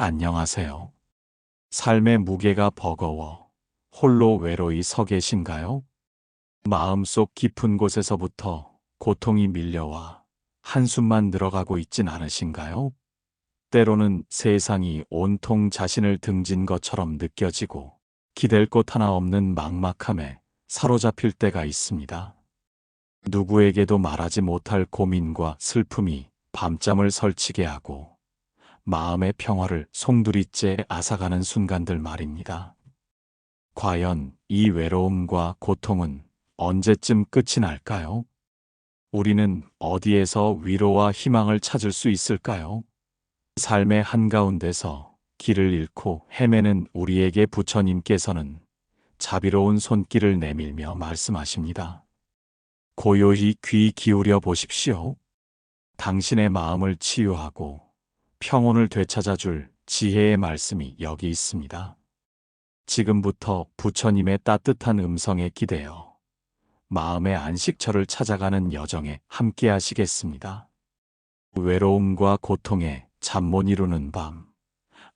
안녕하세요. 삶의 무게가 버거워 홀로 외로이 서 계신가요? 마음속 깊은 곳에서부터 고통이 밀려와 한숨만 늘어가고 있진 않으신가요? 때로는 세상이 온통 자신을 등진 것처럼 느껴지고 기댈 곳 하나 없는 막막함에 사로잡힐 때가 있습니다. 누구에게도 말하지 못할 고민과 슬픔이 밤잠을 설치게 하고 마음의 평화를 송두리째 앗아가는 순간들 말입니다. 과연 이 외로움과 고통은 언제쯤 끝이 날까요? 우리는 어디에서 위로와 희망을 찾을 수 있을까요? 삶의 한가운데서 길을 잃고 헤매는 우리에게 부처님께서는 자비로운 손길을 내밀며 말씀하십니다. 고요히 귀 기울여 보십시오. 당신의 마음을 치유하고 평온을 되찾아줄 지혜의 말씀이 여기 있습니다. 지금부터 부처님의 따뜻한 음성에 기대어 마음의 안식처를 찾아가는 여정에 함께 하시겠습니다. 외로움과 고통에 잠 못 이루는 밤,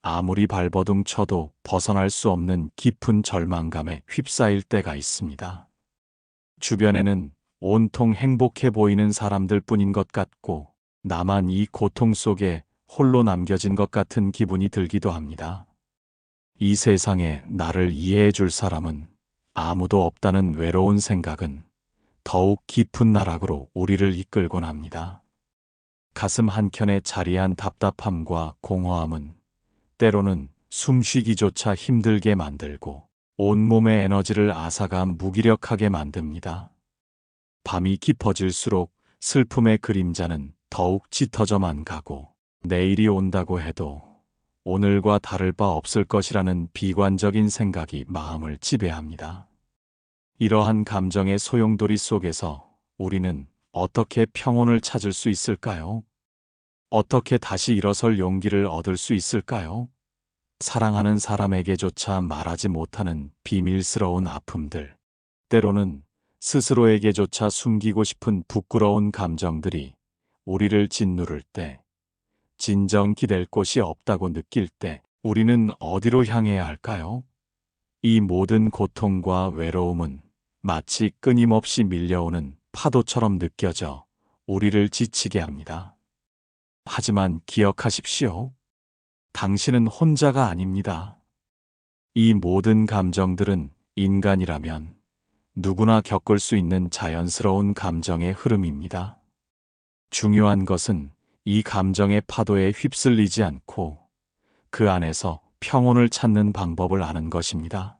아무리 발버둥 쳐도 벗어날 수 없는 깊은 절망감에 휩싸일 때가 있습니다. 주변에는 온통 행복해 보이는 사람들 뿐인 것 같고 나만 이 고통 속에 홀로 남겨진 것 같은 기분이 들기도 합니다. 이 세상에 나를 이해해 줄 사람은 아무도 없다는 외로운 생각은 더욱 깊은 나락으로 우리를 이끌곤 합니다. 가슴 한켠에 자리한 답답함과 공허함은 때로는 숨쉬기조차 힘들게 만들고 온몸의 에너지를 앗아가 무기력하게 만듭니다. 밤이 깊어질수록 슬픔의 그림자는 더욱 짙어져만 가고 내일이 온다고 해도 오늘과 다를 바 없을 것이라는 비관적인 생각이 마음을 지배합니다. 이러한 감정의 소용돌이 속에서 우리는 어떻게 평온을 찾을 수 있을까요? 어떻게 다시 일어설 용기를 얻을 수 있을까요? 사랑하는 사람에게조차 말하지 못하는 비밀스러운 아픔들, 때로는 스스로에게조차 숨기고 싶은 부끄러운 감정들이 우리를 짓누를 때, 진정 기댈 곳이 없다고 느낄 때 우리는 어디로 향해야 할까요? 이 모든 고통과 외로움은 마치 끊임없이 밀려오는 파도처럼 느껴져 우리를 지치게 합니다. 하지만 기억하십시오. 당신은 혼자가 아닙니다. 이 모든 감정들은 인간이라면 누구나 겪을 수 있는 자연스러운 감정의 흐름입니다. 중요한 것은 이 감정의 파도에 휩쓸리지 않고 그 안에서 평온을 찾는 방법을 아는 것입니다.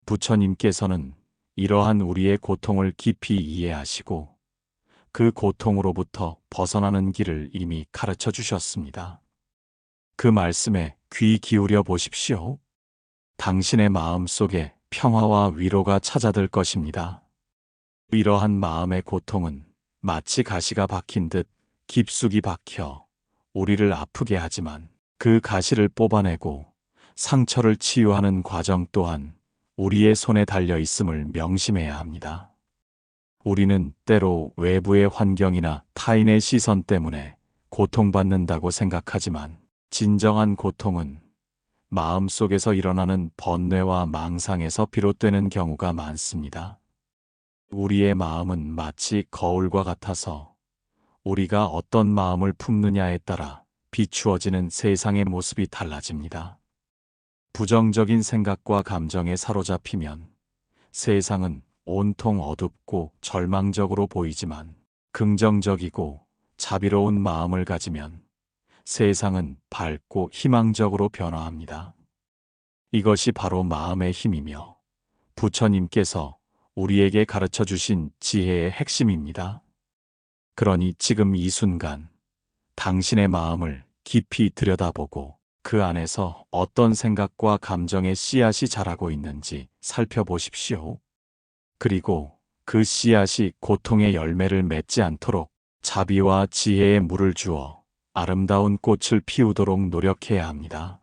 부처님께서는 이러한 우리의 고통을 깊이 이해하시고 그 고통으로부터 벗어나는 길을 이미 가르쳐 주셨습니다. 그 말씀에 귀 기울여 보십시오. 당신의 마음 속에 평화와 위로가 찾아들 것입니다. 이러한 마음의 고통은 마치 가시가 박힌 듯 깊숙이 박혀 우리를 아프게 하지만 그 가시를 뽑아내고 상처를 치유하는 과정 또한 우리의 손에 달려 있음을 명심해야 합니다. 우리는 때로 외부의 환경이나 타인의 시선 때문에 고통받는다고 생각하지만 진정한 고통은 마음속에서 일어나는 번뇌와 망상에서 비롯되는 경우가 많습니다. 우리의 마음은 마치 거울과 같아서 우리가 어떤 마음을 품느냐에 따라 비추어지는 세상의 모습이 달라집니다. 부정적인 생각과 감정에 사로잡히면 세상은 온통 어둡고 절망적으로 보이지만 긍정적이고 자비로운 마음을 가지면 세상은 밝고 희망적으로 변화합니다. 이것이 바로 마음의 힘이며 부처님께서 우리에게 가르쳐 주신 지혜의 핵심입니다. 그러니 지금 이 순간 당신의 마음을 깊이 들여다보고 그 안에서 어떤 생각과 감정의 씨앗이 자라고 있는지 살펴보십시오. 그리고 그 씨앗이 고통의 열매를 맺지 않도록 자비와 지혜의 물을 주어 아름다운 꽃을 피우도록 노력해야 합니다.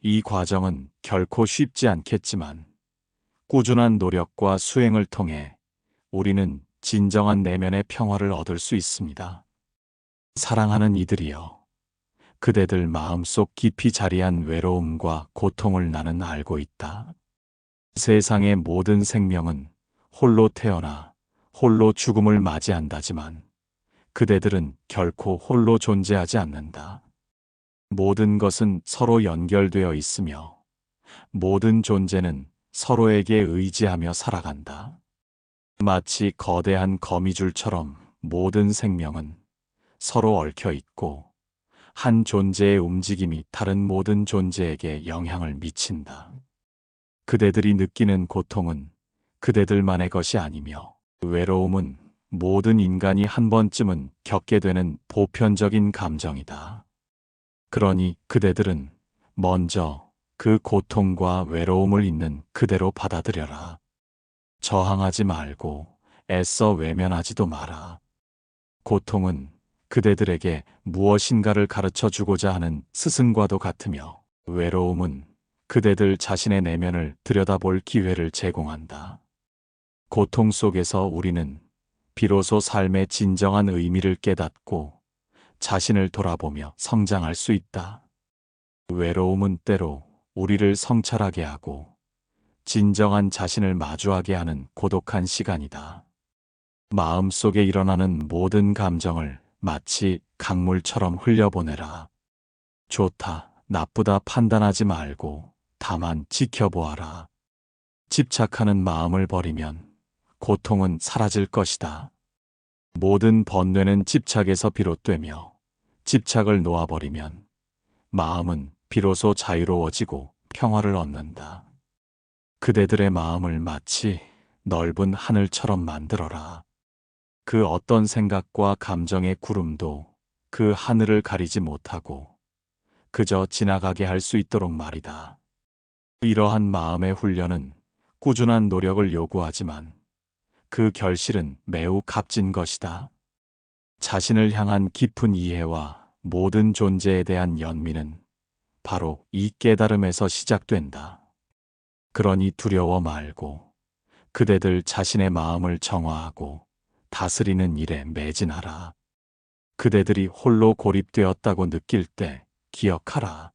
이 과정은 결코 쉽지 않겠지만 꾸준한 노력과 수행을 통해 우리는 진정한 내면의 평화를 얻을 수 있습니다. 사랑하는 이들이여, 그대들 마음속 깊이 자리한 외로움과 고통을 나는 알고 있다. 세상의 모든 생명은 홀로 태어나 홀로 죽음을 맞이한다지만 그대들은 결코 홀로 존재하지 않는다. 모든 것은 서로 연결되어 있으며 모든 존재는 서로에게 의지하며 살아간다. 마치 거대한 거미줄처럼 모든 생명은 서로 얽혀 있고 한 존재의 움직임이 다른 모든 존재에게 영향을 미친다. 그대들이 느끼는 고통은 그대들만의 것이 아니며 외로움은 모든 인간이 한 번쯤은 겪게 되는 보편적인 감정이다. 그러니 그대들은 먼저 그 고통과 외로움을 있는 그대로 받아들여라. 저항하지 말고 애써 외면하지도 마라. 고통은 그대들에게 무엇인가를 가르쳐 주고자 하는 스승과도 같으며 외로움은 그대들 자신의 내면을 들여다볼 기회를 제공한다. 고통 속에서 우리는 비로소 삶의 진정한 의미를 깨닫고 자신을 돌아보며 성장할 수 있다. 외로움은 때로 우리를 성찰하게 하고 진정한 자신을 마주하게 하는 고독한 시간이다. 마음속에 일어나는 모든 감정을 마치 강물처럼 흘려보내라. 좋다, 나쁘다 판단하지 말고 다만 지켜보아라. 집착하는 마음을 버리면 고통은 사라질 것이다. 모든 번뇌는 집착에서 비롯되며 집착을 놓아버리면 마음은 비로소 자유로워지고 평화를 얻는다. 그대들의 마음을 마치 넓은 하늘처럼 만들어라. 그 어떤 생각과 감정의 구름도 그 하늘을 가리지 못하고 그저 지나가게 할 수 있도록 말이다. 이러한 마음의 훈련은 꾸준한 노력을 요구하지만 그 결실은 매우 값진 것이다. 자신을 향한 깊은 이해와 모든 존재에 대한 연민은 바로 이 깨달음에서 시작된다. 그러니 두려워 말고 그대들 자신의 마음을 정화하고 다스리는 일에 매진하라. 그대들이 홀로 고립되었다고 느낄 때 기억하라.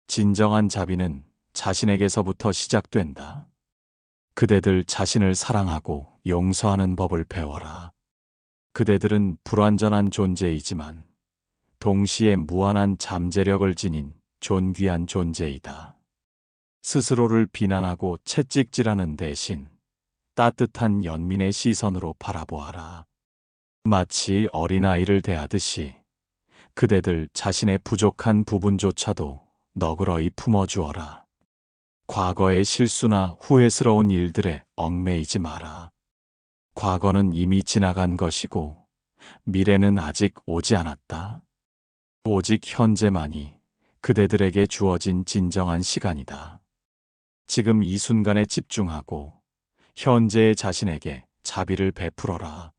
진정한 자비는 자신에게서부터 시작된다. 그대들 자신을 사랑하고 용서하는 법을 배워라. 그대들은 불완전한 존재이지만 동시에 무한한 잠재력을 지닌 존귀한 존재이다. 스스로를 비난하고 채찍질하는 대신 따뜻한 연민의 시선으로 바라보아라. 마치 어린아이를 대하듯이 그대들 자신의 부족한 부분조차도 너그러이 품어주어라. 과거의 실수나 후회스러운 일들에 얽매이지 마라. 과거는 이미 지나간 것이고 미래는 아직 오지 않았다. 오직 현재만이 그대들에게 주어진 진정한 시간이다. 지금 이 순간에 집중하고 현재의 자신에게 자비를 베풀어라.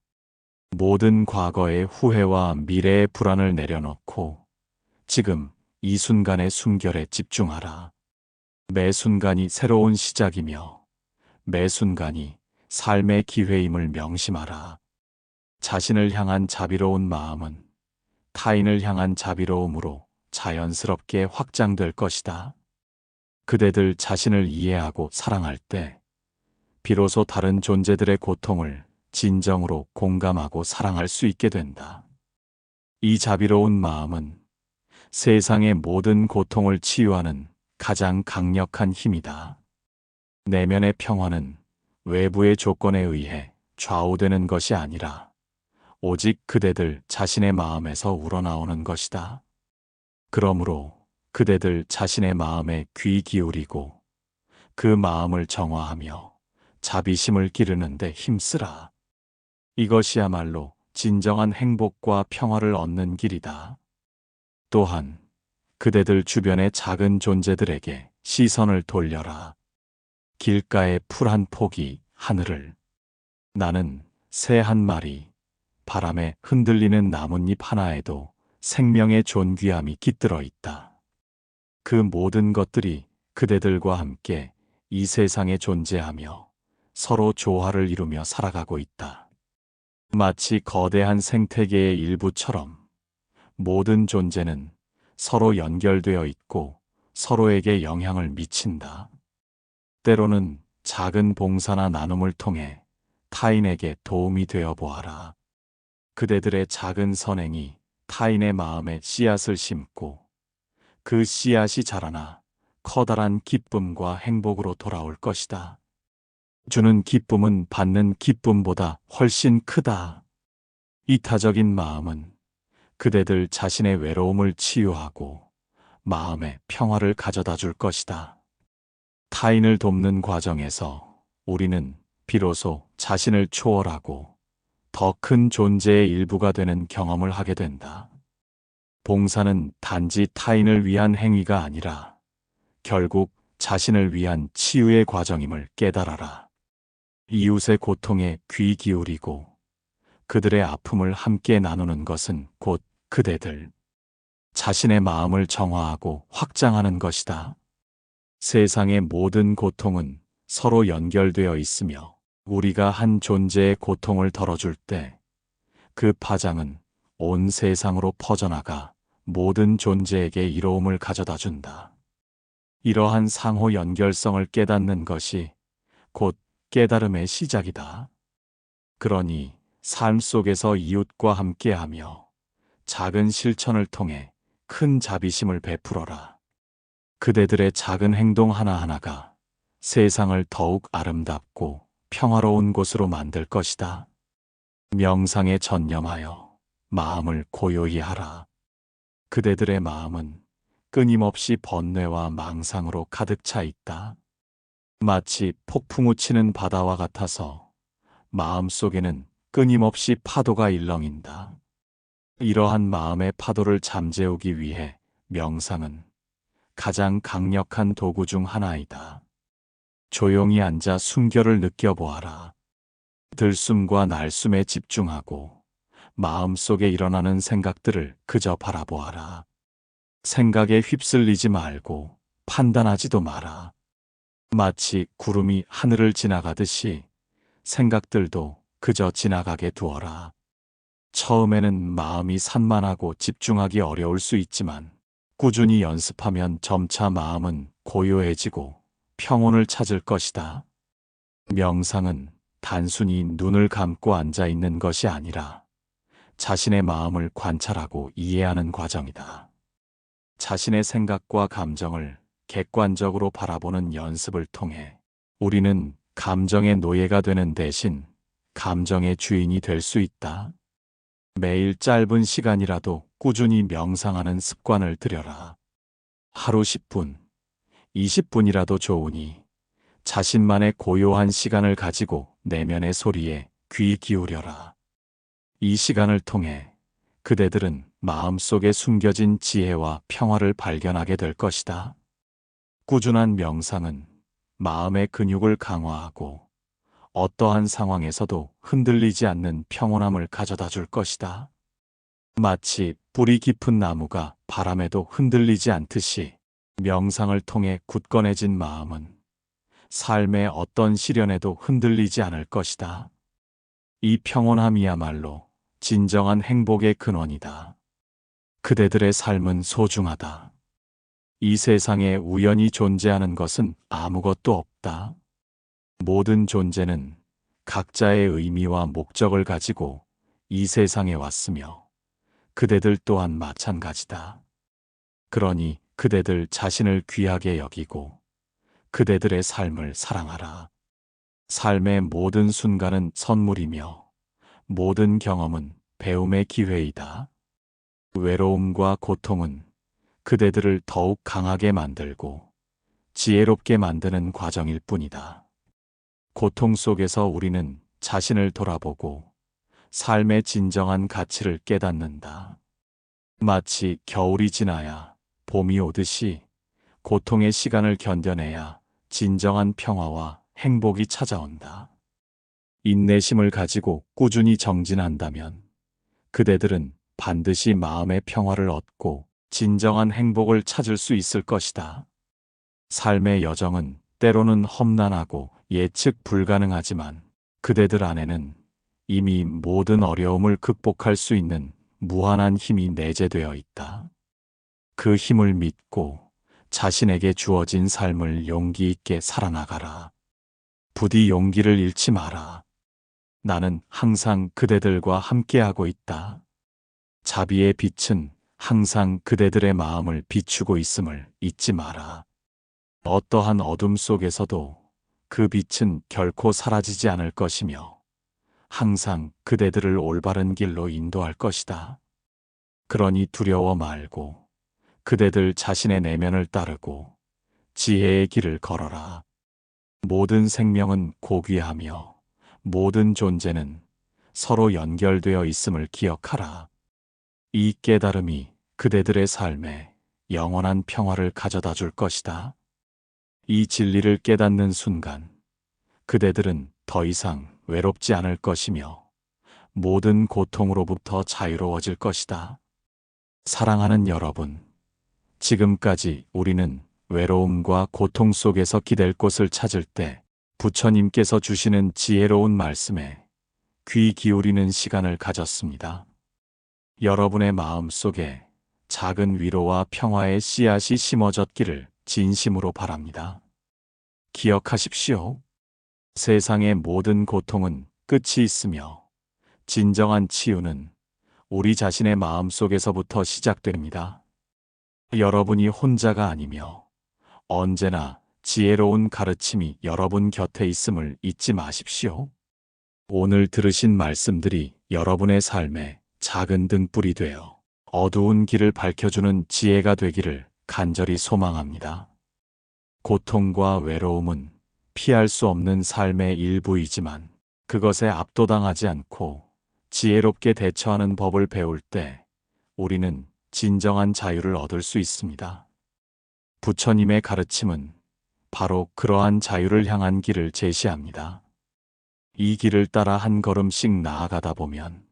모든 과거의 후회와 미래의 불안을 내려놓고 지금 이 순간의 순결에 집중하라. 매 순간이 새로운 시작이며 매 순간이 삶의 기회임을 명심하라. 자신을 향한 자비로운 마음은 타인을 향한 자비로움으로 자연스럽게 확장될 것이다. 그대들 자신을 이해하고 사랑할 때 비로소 다른 존재들의 고통을 진정으로 공감하고 사랑할 수 있게 된다. 이 자비로운 마음은 세상의 모든 고통을 치유하는 가장 강력한 힘이다. 내면의 평화는 외부의 조건에 의해 좌우되는 것이 아니라 오직 그대들 자신의 마음에서 우러나오는 것이다. 그러므로 그대들 자신의 마음에 귀 기울이고 그 마음을 정화하며 자비심을 기르는 데 힘쓰라. 이것이야말로 진정한 행복과 평화를 얻는 길이다. 또한 그대들 주변의 작은 존재들에게 시선을 돌려라. 길가의 풀 한 포기, 하늘을, 나는 새 한 마리, 바람에 흔들리는 나뭇잎 하나에도 생명의 존귀함이 깃들어 있다. 그 모든 것들이 그대들과 함께 이 세상에 존재하며 서로 조화를 이루며 살아가고 있다. 마치 거대한 생태계의 일부처럼 모든 존재는 서로 연결되어 있고 서로에게 영향을 미친다. 때로는 작은 봉사나 나눔을 통해 타인에게 도움이 되어 보아라. 그대들의 작은 선행이 타인의 마음에 씨앗을 심고 그 씨앗이 자라나 커다란 기쁨과 행복으로 돌아올 것이다. 주는 기쁨은 받는 기쁨보다 훨씬 크다. 이타적인 마음은 그대들 자신의 외로움을 치유하고 마음의 평화를 가져다 줄 것이다. 타인을 돕는 과정에서 우리는 비로소 자신을 초월하고 더 큰 존재의 일부가 되는 경험을 하게 된다. 봉사는 단지 타인을 위한 행위가 아니라 결국 자신을 위한 치유의 과정임을 깨달아라. 이웃의 고통에 귀 기울이고 그들의 아픔을 함께 나누는 것은 곧 그대들 자신의 마음을 정화하고 확장하는 것이다. 세상의 모든 고통은 서로 연결되어 있으며 우리가 한 존재의 고통을 덜어줄 때 그 파장은 온 세상으로 퍼져나가 모든 존재에게 이로움을 가져다 준다. 이러한 상호 연결성을 깨닫는 것이 곧 깨달음의 시작이다. 그러니 삶 속에서 이웃과 함께하며 작은 실천을 통해 큰 자비심을 베풀어라. 그대들의 작은 행동 하나하나가 세상을 더욱 아름답고 평화로운 곳으로 만들 것이다. 명상에 전념하여 마음을 고요히 하라. 그대들의 마음은 끊임없이 번뇌와 망상으로 가득 차 있다. 마치 폭풍우 치는 바다와 같아서 마음속에는 끊임없이 파도가 일렁인다. 이러한 마음의 파도를 잠재우기 위해 명상은 가장 강력한 도구 중 하나이다. 조용히 앉아 숨결을 느껴보아라. 들숨과 날숨에 집중하고 마음속에 일어나는 생각들을 그저 바라보아라. 생각에 휩쓸리지 말고 판단하지도 마라. 마치 구름이 하늘을 지나가듯이 생각들도 그저 지나가게 두어라. 처음에는 마음이 산만하고 집중하기 어려울 수 있지만 꾸준히 연습하면 점차 마음은 고요해지고 평온을 찾을 것이다. 명상은 단순히 눈을 감고 앉아 있는 것이 아니라 자신의 마음을 관찰하고 이해하는 과정이다. 자신의 생각과 감정을 객관적으로 바라보는 연습을 통해 우리는 감정의 노예가 되는 대신 감정의 주인이 될 수 있다. 매일 짧은 시간이라도 꾸준히 명상하는 습관을 들여라. 하루 10분, 20분이라도 좋으니 자신만의 고요한 시간을 가지고 내면의 소리에 귀 기울여라. 이 시간을 통해 그대들은 마음속에 숨겨진 지혜와 평화를 발견하게 될 것이다. 꾸준한 명상은 마음의 근육을 강화하고 어떠한 상황에서도 흔들리지 않는 평온함을 가져다 줄 것이다. 마치 뿌리 깊은 나무가 바람에도 흔들리지 않듯이 명상을 통해 굳건해진 마음은 삶의 어떤 시련에도 흔들리지 않을 것이다. 이 평온함이야말로 진정한 행복의 근원이다. 그대들의 삶은 소중하다. 이 세상에 우연히 존재하는 것은 아무것도 없다. 모든 존재는 각자의 의미와 목적을 가지고 이 세상에 왔으며 그대들 또한 마찬가지다. 그러니 그대들 자신을 귀하게 여기고 그대들의 삶을 사랑하라. 삶의 모든 순간은 선물이며 모든 경험은 배움의 기회이다. 외로움과 고통은 그대들을 더욱 강하게 만들고 지혜롭게 만드는 과정일 뿐이다. 고통 속에서 우리는 자신을 돌아보고 삶의 진정한 가치를 깨닫는다. 마치 겨울이 지나야 봄이 오듯이 고통의 시간을 견뎌내야 진정한 평화와 행복이 찾아온다. 인내심을 가지고 꾸준히 정진한다면 그대들은 반드시 마음의 평화를 얻고 진정한 행복을 찾을 수 있을 것이다. 삶의 여정은 때로는 험난하고 예측 불가능하지만 그대들 안에는 이미 모든 어려움을 극복할 수 있는 무한한 힘이 내재되어 있다. 그 힘을 믿고 자신에게 주어진 삶을 용기 있게 살아나가라. 부디 용기를 잃지 마라. 나는 항상 그대들과 함께하고 있다. 자비의 빛은 항상 그대들의 마음을 비추고 있음을 잊지 마라. 어떠한 어둠 속에서도 그 빛은 결코 사라지지 않을 것이며 항상 그대들을 올바른 길로 인도할 것이다. 그러니 두려워 말고 그대들 자신의 내면을 따르고 지혜의 길을 걸어라. 모든 생명은 고귀하며 모든 존재는 서로 연결되어 있음을 기억하라. 이 깨달음이 그대들의 삶에 영원한 평화를 가져다 줄 것이다. 이 진리를 깨닫는 순간 그대들은 더 이상 외롭지 않을 것이며 모든 고통으로부터 자유로워질 것이다. 사랑하는 여러분, 지금까지 우리는 외로움과 고통 속에서 기댈 곳을 찾을 때 부처님께서 주시는 지혜로운 말씀에 귀 기울이는 시간을 가졌습니다. 여러분의 마음 속에 작은 위로와 평화의 씨앗이 심어졌기를 진심으로 바랍니다. 기억하십시오. 세상의 모든 고통은 끝이 있으며 진정한 치유는 우리 자신의 마음 속에서부터 시작됩니다. 여러분이 혼자가 아니며 언제나 지혜로운 가르침이 여러분 곁에 있음을 잊지 마십시오. 오늘 들으신 말씀들이 여러분의 삶에 작은 등불이 되어 어두운 길을 밝혀주는 지혜가 되기를 간절히 소망합니다. 고통과 외로움은 피할 수 없는 삶의 일부이지만 그것에 압도당하지 않고 지혜롭게 대처하는 법을 배울 때 우리는 진정한 자유를 얻을 수 있습니다. 부처님의 가르침은 바로 그러한 자유를 향한 길을 제시합니다. 이 길을 따라 한 걸음씩 나아가다 보면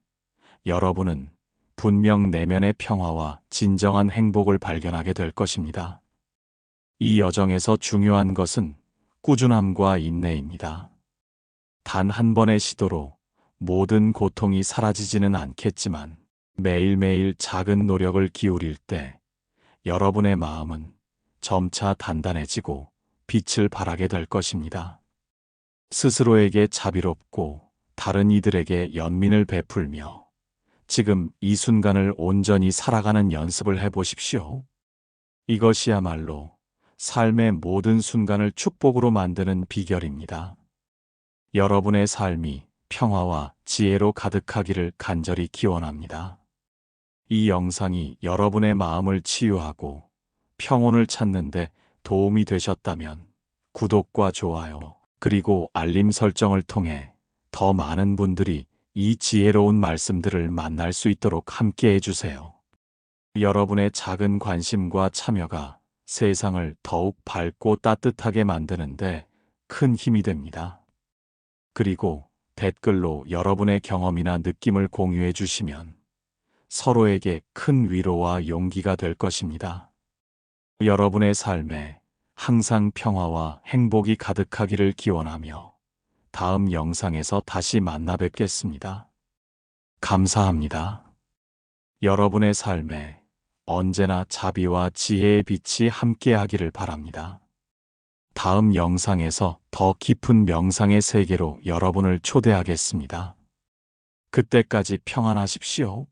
여러분은 분명 내면의 평화와 진정한 행복을 발견하게 될 것입니다. 이 여정에서 중요한 것은 꾸준함과 인내입니다. 단 한 번의 시도로 모든 고통이 사라지지는 않겠지만 매일매일 작은 노력을 기울일 때 여러분의 마음은 점차 단단해지고 빛을 발하게 될 것입니다. 스스로에게 자비롭고 다른 이들에게 연민을 베풀며 지금 이 순간을 온전히 살아가는 연습을 해보십시오. 이것이야말로 삶의 모든 순간을 축복으로 만드는 비결입니다. 여러분의 삶이 평화와 지혜로 가득하기를 간절히 기원합니다. 이 영상이 여러분의 마음을 치유하고 평온을 찾는데 도움이 되셨다면 구독과 좋아요, 그리고 알림 설정을 통해 더 많은 분들이 이 지혜로운 말씀들을 만날 수 있도록 함께 해주세요. 여러분의 작은 관심과 참여가 세상을 더욱 밝고 따뜻하게 만드는데 큰 힘이 됩니다. 그리고 댓글로 여러분의 경험이나 느낌을 공유해 주시면 서로에게 큰 위로와 용기가 될 것입니다. 여러분의 삶에 항상 평화와 행복이 가득하기를 기원하며 다음 영상에서 다시 만나 뵙겠습니다. 감사합니다. 여러분의 삶에 언제나 자비와 지혜의 빛이 함께하기를 바랍니다. 다음 영상에서 더 깊은 명상의 세계로 여러분을 초대하겠습니다. 그때까지 평안하십시오.